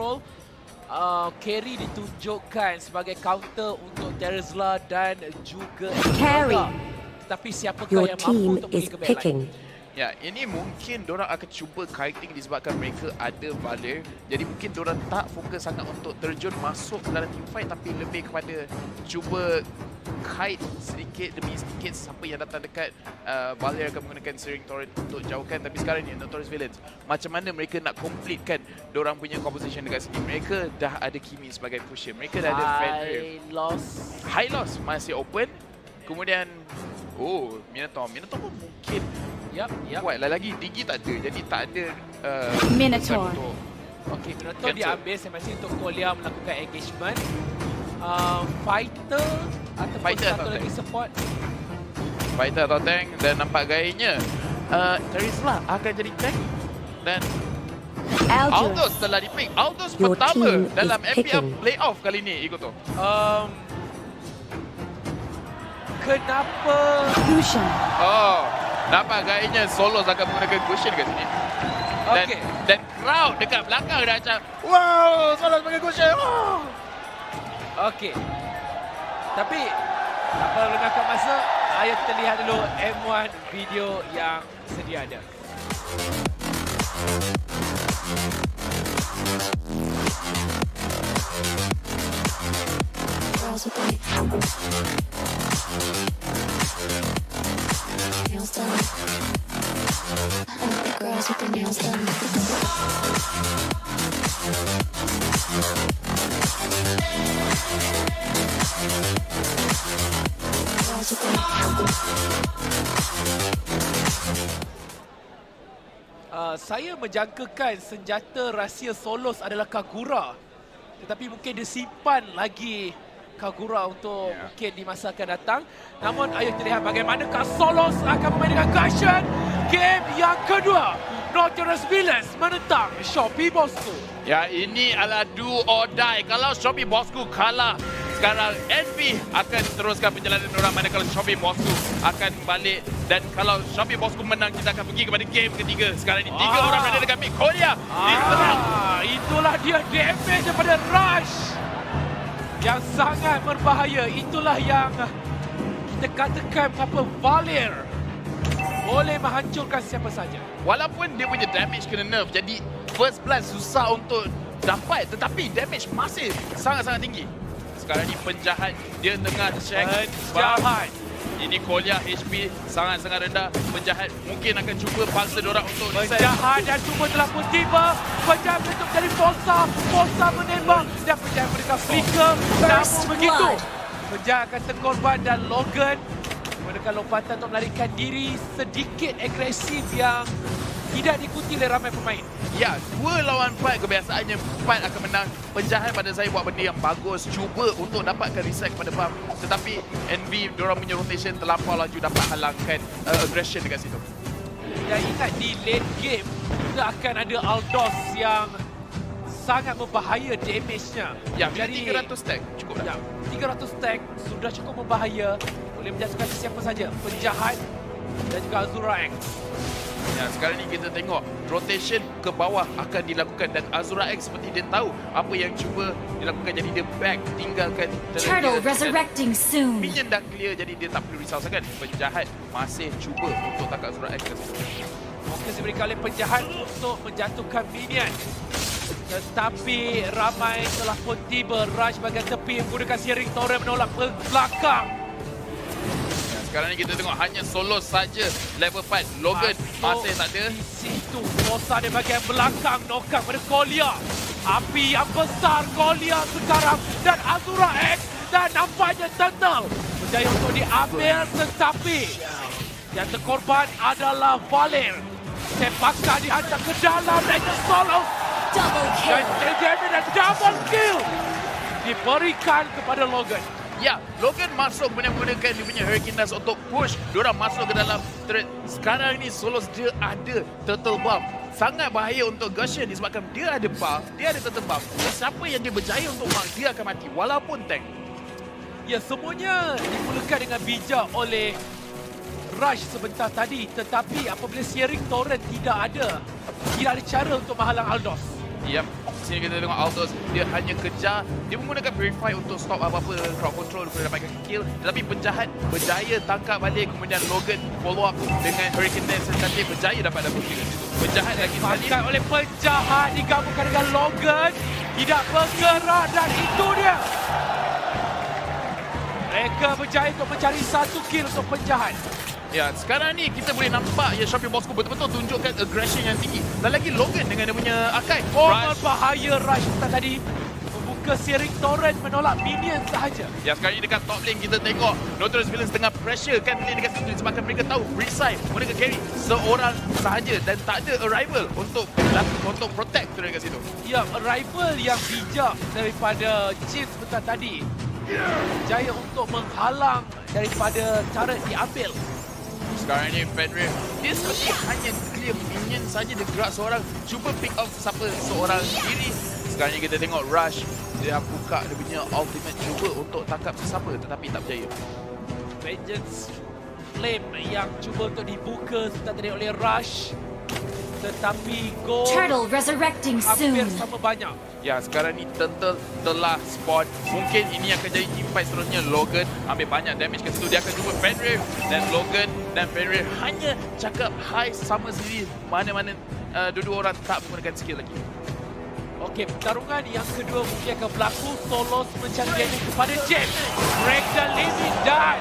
control. Carry ditunjukkan sebagai counter untuk Terizla dan juga Carry. Tapi siapakah Your yang mampu team untuk is pergi ke backline? picking. Ya, ini mungkin diorang akan cuba kiting disebabkan mereka ada Valir. Jadi mungkin diorang tak fokus sangat untuk terjun masuk ke dalam teamfight, tapi lebih kepada cuba kite sedikit demi sedikit siapa yang datang dekat. Valir akan menggunakan Searing Torrent untuk jauhkan. Tapi sekarang ni Notorious Villains, macam mana mereka nak completekan diorang punya composition dekat sini. Mereka dah ada Kimi sebagai pusher. Mereka dah ada Fenrir. High loss masih open. Kemudian Minotaur pun mungkin kuat lah lagi. Tinggi tak ada. Jadi tak ada Minotaur. Okey, Minotaur diambil semasa untuk Kolia melakukan engagement. Fighter ataupun satu lagi support. Fighter atau tank, dan nampak gayanya Terizla akan jadi tank. Dan Aldous telah di-pick. Aldous Your pertama team dalam is MPL picking. playoff kali ni, ikut tu. Kenapa? Fusion. Nampak gayanya Solos akan menggunakan cushion kat sini. Dan crowd dekat belakang dah macam, wow, Solos pakai cushion. Okey. Tapi tanpa lengahkan masa, ayo kita lihat dulu M1 video yang sedia ada. Girls with the nails done. I like the girls with the nails done. Girls with the Saya menjangkakan senjata rahsia Solos adalah Kagura. Tetapi mungkin dia simpan lagi Kagura untuk mungkin di masa akan datang. Namun ayo kita lihat bagaimanakah Solos akan memainkan Gusion. Game yang kedua, Notorious Villains menentang Shopee Bosku. Ya, ini adalah do or die. Kalau Shopee Bosku kalah, sekarang Envy akan teruskan perjalanan orang, manakala Shopee Bosku akan balik. Dan kalau Shopee Bosku menang, kita akan pergi kepada game ketiga. Sekarang ini 3 orang berada dekat mid. Korea Itulah dia damage daripada Rush yang sangat berbahaya. Itulah yang kita katakan apa, Valir boleh menghancurkan siapa saja. Walaupun dia punya damage kena nerf, jadi first blood susah untuk dapat, tetapi damage masih sangat-sangat tinggi. Sekarang ni penjahat, dia tengah check. Penjahat. Ini Kolia HP sangat-sangat rendah. Penjahat mungkin akan cuba paksa diorang untuk Penjahat dan semua telah pun tiba. Penjahat bentuk dari Forza. Forza menembak dan penjahat mereka flicker. Namun begitu, penjahat akan terkorban dan Logan menggunakan lompatan untuk melarikan diri sedikit agresif yang tidak diikuti oleh ramai pemain. Ya, 2 lawan 4 kebiasaannya 4 akan menang. Penjahat pada saya buat benda yang bagus, cuba untuk dapatkan reset kepada buff. Tetapi Envy, diorang punya rotation terlampau laju, dapat halangkan aggression dekat situ. Dan ingat di late game, kita akan ada Aldous yang sangat berbahaya damage-nya. Ya, jadi 300 stack cukup dah. Ya, 300 stack sudah cukup berbahaya. Boleh menjatuhkan siapa saja. Penjahat dan juga Azura X. Ya, sekarang ni kita tengok rotation ke bawah akan dilakukan dan Azura X seperti dia tahu apa yang cuba dilakukan, jadi dia back tinggalkan Turtle resurrecting soon. minion dah clear, jadi dia tak perlu risau sangat. Penjahat masih cuba untuk tangkap Azura X. Fokus diberikan oleh penjahat untuk menjatuhkan minion. Tetapi ramai telah pun tiba. Rush bahagian tepi menggunakan Searing Torrent menolak belakang. Sekarang ni kita tengok hanya Solos saja level 4. Logan masih tak ada. Di situ Forza di bahagian belakang knock-out pada Kolia. Api yang besar Kolia sekarang dan Azura X, dan nampaknya Turtle berjaya untuk diambil, tetapi yang terkorban adalah Valir. Sepakan dihantar ke dalam dan Solos Double dan kill. double kill diberikan kepada Logan. Ya, Logan masuk kemudian menggunakan dia punya Hurricane Dust untuk push diorang masuk ke dalam turret. Sekarang ni Solos dia ada turtle buff. Sangat bahaya untuk Gusion disebabkan dia ada buff, dia ada turtle buff. Dan siapa yang dia berjaya untuk mark, dia akan mati walaupun tank. Ya, semuanya dimulakan dengan bijak oleh Rush sebentar tadi. Tetapi apabila Searing Torrent tidak ada cara untuk menghalang Aldous. Yap, sini kita tengok Aldous, dia hanya kejar, dia menggunakan Purify untuk stop apa-apa crowd control untuk dapatkan kill, tetapi penjahat berjaya tangkap balik, kemudian Logan follow up dengan Hurricane Dance dan dia berjaya dapat double kill kat situ. Penjahat lagi sekali. Dimakan oleh penjahat, digabungkan dengan Logan, tidak bergerak dan itu dia. Mereka berjaya untuk mencari satu kill untuk penjahat. Ya, sekarang ni kita boleh nampak ya Shopee Bosco betul-betul tunjukkan aggression yang tinggi. Dan lagi Logan dengan dia punya Akai. Berbahaya Rush tadi. Membuka searing torrent menolak minion sahaja. Ya, sekarang ni dekat top lane kita tengok Notorious Villains tengah pressure kan lane dekat situ disebabkan mereka tahu Free Side mereka carry seorang sahaja dan tak ada arrival untuk protect tu dekat situ. Ya, arrival yang bijak daripada James sebentar tadi. Jaya untuk menghalang daripada turret diambil. Sekarang ni Fenrir, dia seperti hanya clear minion saja, dia gerak seorang, cuba pick off siapa seorang diri. Sekarang ni kita tengok Rush, dia buka dia punya ultimate, cuba untuk tangkap sesiapa tetapi tak berjaya. Vengeance Flame yang cuba untuk dibuka sebentar tadi oleh Rush. Tetapi gol Turtle resurrecting hampir soon. sama banyak. Ya, sekarang ni Turtle telah spawn. Mungkin ini akan jadi teamfight seterusnya. Logan ambil banyak damage ke situ. Dia akan cuba Fenrir. Dan Logan dan Fenrir hanya cakap hi sama sendiri. Mana-mana dua-dua orang tak menggunakan skill lagi. Okey, pertarungan yang kedua mungkin akan berlaku. Solos mencari damage kepada James. Break the limit dan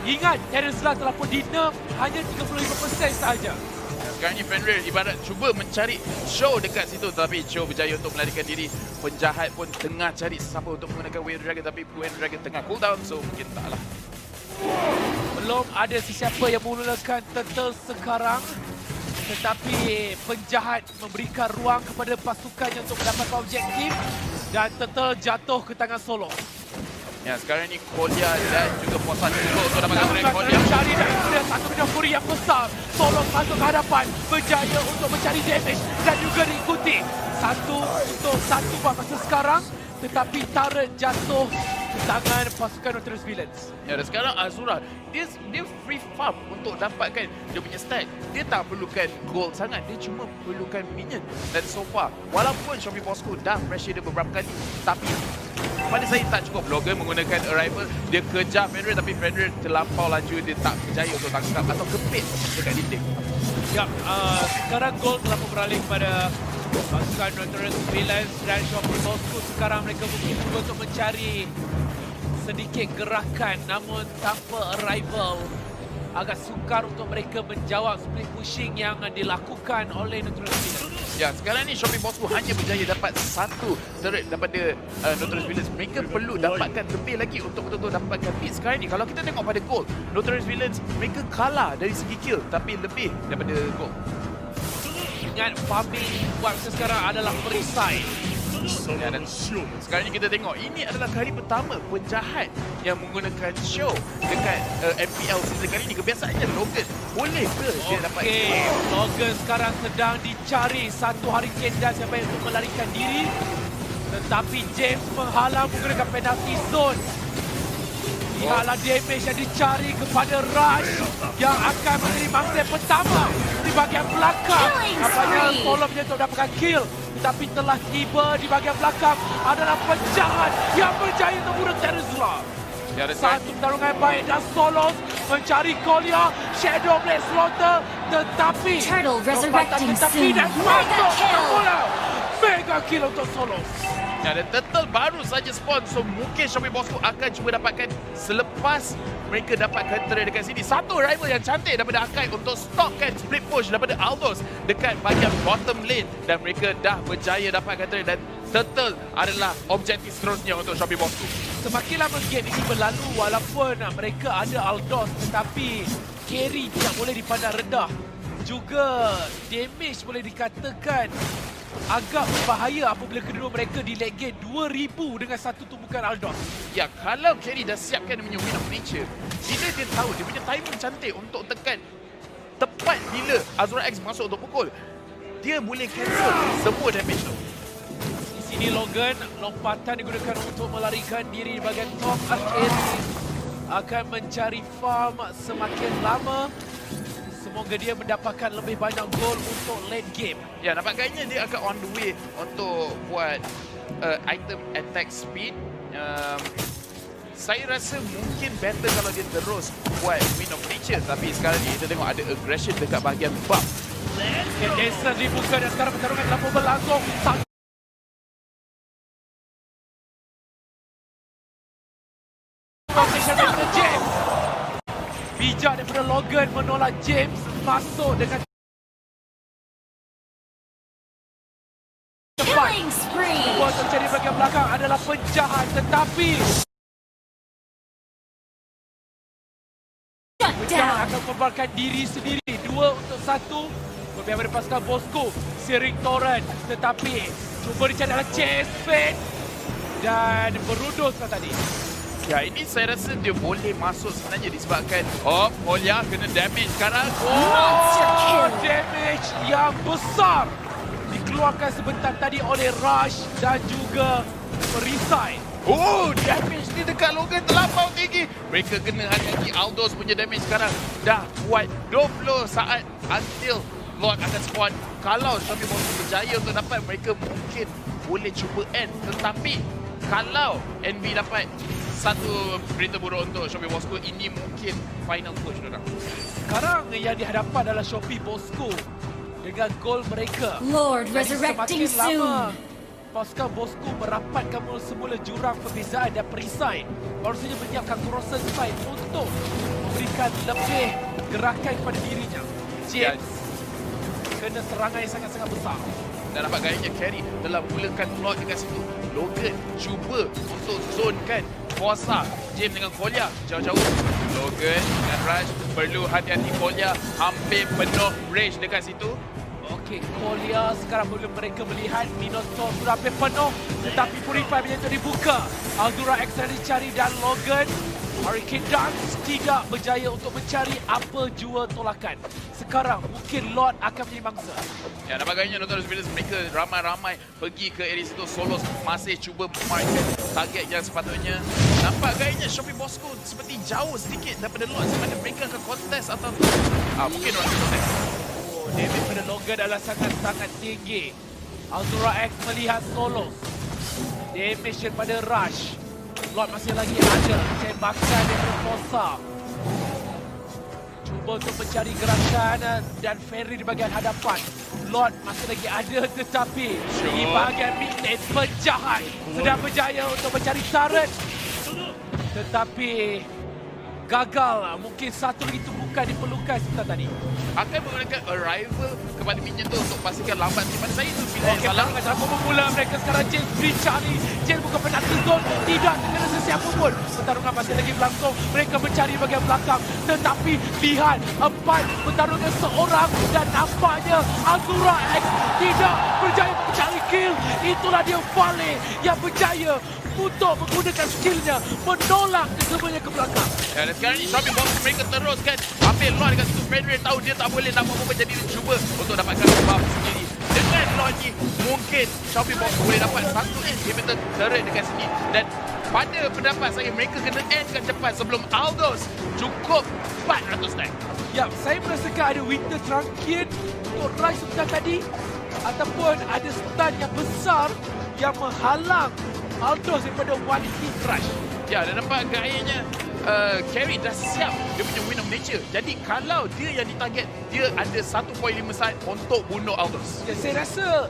ingat, Terence Lang telah pun di-nerf hanya 35% sahaja. Sekarang ni Fenrir ibarat cuba mencari Show dekat situ, tapi Show berjaya untuk melarikan diri. Penjahat pun tengah cari sesiapa untuk menggunakan Wind Dragon, tapi Wind Dragon tengah cooldown, so mungkin taklah. Belum ada sesiapa yang menggunakan Turtle sekarang. Tetapi penjahat memberikan ruang kepada pasukannya untuk mendapatkan objektif. Dan Turtle jatuh ke tangan Solo. Ya, sekarang ni Kolya dan juga Posan cuba untuk dapatkan track Kolya. Mencari dan kemudian satu benda fury yang besar. Solo masuk ke hadapan. Berjaya untuk mencari damage dan juga diikuti. Satu untuk satu buat masa sekarang. Tetapi turret jatuh ke tangan pasukan Notorious Villains. Ya, dan sekarang Azura, dia free farm untuk dapatkan dia punya stat. Dia tak perlukan gold sangat, dia cuma perlukan minion. Dan so far, walaupun Shopee Bosco dah pressure dia beberapa kali, tapi pada saya tak cukup. Logan menggunakan arrival, dia kejar Fenrir tapi Fenrir terlampau laju, dia tak berjaya untuk tangkap atau kepit dekat dinding. Ya, sekarang gol telah beralih kepada pasukan Notorious Villains dan Shopee Bosco. Sekarang mereka mungkin cuba untuk mencari sedikit gerakan namun tanpa arrival. Agak sukar untuk mereka menjawab split pushing yang dilakukan oleh Notorious Villains. Ya, sekarang ni Shopee Bosco hanya berjaya dapat satu turret daripada Notorious Villains. Mereka perlu dapatkan lebih lagi untuk betul-betul dapatkan lead. Sekarang ni kalau kita tengok pada goal, Notorious Villains mereka kalah dari segi kill tapi lebih daripada goal. Ingat farming buat sekarang adalah perisai. Ya, dan sekarang ni kita tengok ini adalah kali pertama penjahat yang menggunakan show dekat MPL season kali ni. Kebiasaannya Logan, boleh ke dia dapat Okey, Logan sekarang sedang dicari satu Hurricane Dance yang baik untuk melarikan diri. Tetapi James menghalang menggunakan penalty zone. Lihatlah damage yang dicari kepada Rush yang akan menjadi mangsa pertama di bahagian belakang. Apanya Solo dia untuk dapatkan kill. Tetapi telah tiba di bahagian belakang adalah penjahat yang berjaya untuk bunuh Terence Lang. Ya, Satu pertarungan yang baik dan Solos mencari Kolya, Shadow Blade Slaughter, tetapi Turtle resurrecting soon. dan masuk semula. Mega kill untuk Solos. Ya, dan Turtle baru saja spawn, so mungkin Shopee Bosco akan cuba dapatkan selepas mereka dapatkan turret dekat sini. Satu rival yang cantik daripada Akai untuk stopkan split push daripada Aldous dekat bahagian bottom lane. Dan mereka dah berjaya dapatkan turret dan Turtle adalah objektif seterusnya untuk Shopee Bosco. Semakin lama game ini berlalu, walaupun mereka ada Aldous, tetapi carry tidak boleh dipandang rendah. Juga damage boleh dikatakan agak berbahaya apabila kedua mereka di late game 2000 dengan satu tumpukan Aldous. Ya, kalau Kerry dah siapkan dia punya Wind of Nature, bila dia tahu dia punya timing cantik untuk tekan tepat bila Azura X masuk untuk pukul, dia boleh cancel semua damage tu. Di sini Logan, lompatan digunakan untuk melarikan diri di bahagian top. Akhirnya akan mencari farm semakin lama. semoga dia mendapatkan lebih banyak gol untuk late game. Ya, nampak gayanya dia akan on the way untuk buat item attack speed. Saya rasa mungkin better kalau dia terus buat Wind of Nature. Tapi sekarang ni kita tengok ada aggression dekat bahagian buff. Jason dibuka dan sekarang pertarungan telah pun berlangsung. James. Bijak daripada Logan menolak James masuk dengan cepat. Killing spree. Buat terjadi bahagian belakang adalah penjahat tetapi penjahat akan memperbaikkan diri sendiri. 2-1 berpihak pada pasukan Bosco. Searing Torrent tetapi cuba dicari adalah chase fade dan beruduskan tadi. Ya, ini saya rasa dia boleh masuk sebenarnya disebabkan Kolya kena damage sekarang. Monster kill. Damage yang besar dikeluarkan sebentar tadi oleh Rush dan juga perisai. Damage ni dekat Logan terlampau tinggi. Mereka kena hati-hati. Aldous punya damage sekarang dah kuat 20 saat until Lord akan spawn. Kalau Shopee Bosco berjaya untuk dapat, mereka mungkin boleh cuba end. Tetapi kalau NB dapat satu berita buruk untuk Shopee Bosco, ini mungkin final push dorang. Sekarang yang dihadapan adalah Shopee Bosco dengan gol mereka. Lord Jadi resurrecting semakin lama soon. pasukan Bosco merapatkan semula jurang perbezaan dan perisai, baru saja menyiapkan Crossen side untuk memberikan lebih gerakan kepada dirinya. James kena serangan yang sangat-sangat besar. Dan nampak gayanya Carry telah mulakan plot dekat situ. Logan cuba untuk zonekan kuasa James dengan Kolya jauh-jauh. Logan dengan Rush perlu hati-hati. Kolya hampir penuh rage dekat situ. Okey, Kolya sekarang belum mereka melihat Minotaur sudah hampir penuh tetapi Purify menyentuh dibuka. Azura X yang dicari dan Logan Hurricane Dance tidak berjaya untuk mencari apa jua tolakan. Sekarang mungkin Lord akan menjadi mangsa. Ya, nampak gayanya Notorious Villains mereka ramai-ramai pergi ke area situ. Solos masih cuba memarkkan target yang sepatutnya. Nampak gayanya Shopee Bosco seperti jauh sedikit daripada Lord. Sama ada mereka akan kontes atau mungkin orang akan kontes. Damage pada Logan adalah sangat-sangat tinggi. Azura X melihat Solos. Damage daripada Rush. Lord masih lagi ada. Tembakan daripada Fossa. Cuba untuk mencari gerakan dan Ferry di bahagian hadapan. Lord masih lagi ada tetapi di bahagian mid lane penjahat sudah berjaya untuk mencari turret. Tetapi gagal. Mungkin satu lagi tumpukan diperlukan sebentar tadi. Akan menggunakan arrival kepada minion tu untuk pastikan lambat. Pada saya itu pilihan yang salah. Cara memula mereka sekarang James dicari. James bukan penalti zone. Tidak terkena sesiapa pun. Pertarungan masih lagi berlangsung. Mereka mencari bahagian belakang. Tetapi lihat 4 pertarungan seorang dan nampaknya Azura X tidak berjaya mencari kill. Itulah dia Vale yang berjaya untuk menggunakan skillnya menolak kesemuanya ke belakang. Dan sekarang ni Shopee Bosco mereka teruskan ambil Lord dekat situ. Fenrir tahu dia tak boleh nak apa-apa, jadi dia cuba untuk dapatkan buff sendiri. Dengan Lord ni mungkin Shopee Bosco boleh dapat satu inhibitor turret dekat sini. Dan pada pendapat saya mereka kena endkan cepat sebelum Aldous cukup 400 stack. Ya, saya merasakan ada Winter Trunkian untuk Rise sebentar tadi ataupun ada stun yang besar yang menghalang Aldous daripada one hit rush. Ya, dan nampak gayanya Carry dah siap dia punya Wind of Nature. Jadi kalau dia yang ditarget, dia ada 1.5 saat untuk bunuh Aldous. Ya, saya rasa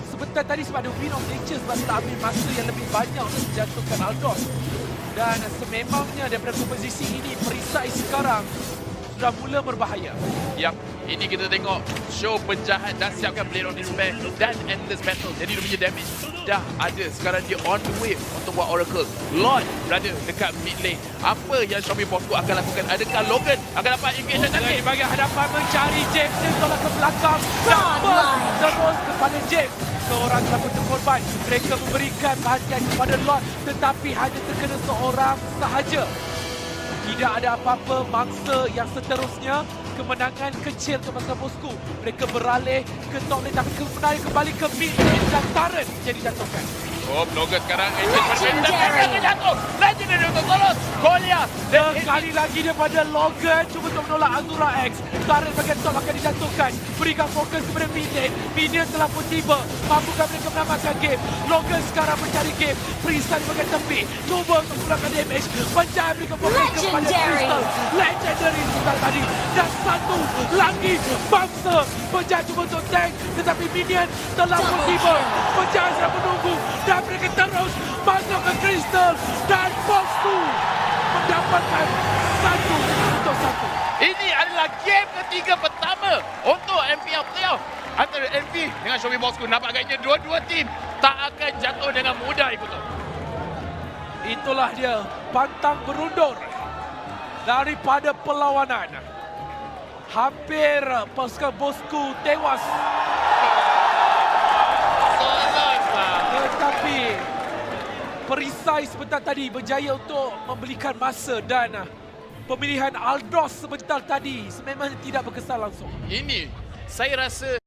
sebentar tadi sebab ada Wind of Nature sebab telah ambil masa yang lebih banyak untuk menjatuhkan Aldous. Dan sememangnya daripada komposisi ini perisai sekarang sudah mula berbahaya. Yap, ini kita tengok show penjahat dah siapkan Blade of Despair dan Endless Battle. Jadi dia punya damage dah ada. Sekarang dia on the way untuk buat Oracle. Lord berada dekat mid lane. Apa yang Shopee Bosco akan lakukan? Adakah Logan akan dapat engage dan Di bahagian hadapan mencari James. James tolak ke belakang. Dapat terus kepada James. Seorang telah pun terkorban. Mereka memberikan perhatian kepada Lord tetapi hanya terkena seorang sahaja. Tidak ada apa-apa mangsa yang seterusnya. Kemenangan kecil ke pasukan Bosco. Mereka beralih ke top lane tapi kemenangan kembali ke mid lane dan turret jadi jatuhkan. Oh, blogger sekarang. Legendary. Jatuh. Legendary untuk Solos. Golia. Sekali lagi daripada Logan cuba untuk menolak Azura X. Turret bagian top akan dijatuhkan. Berikan fokus kepada Minion. Minion telah pun tiba. Mampukah mereka menamatkan game? Logan sekarang mencari game. Pristal di bagian tepi. Cuba untuk mengurangkan damage. Pencahaya berikan fokus kepada Legendary. Crystal. Legendary sebentar tadi. Dan satu lagi bangsa. Pencahaya cuba untuk tank. Tetapi Minion telah pun tiba. Pencahaya sedang menunggu. Dan mereka terus masuk ke Crystal. Dan Box 2 mendapatkan 1-1. Ini adalah game ketiga pertama untuk MPL playoff antara MV dengan Shopee Box 2. Nampak agaknya dua-dua tim tak akan jatuh dengan mudah, Ibu Tu. Itulah dia pantang berundur daripada perlawanan. Hampir pasukan Bosku tewas. Tetapi perisai sebentar tadi berjaya untuk membelikan masa dan pemilihan Aldros sebentar tadi memang tidak berkesan langsung. Ini saya rasa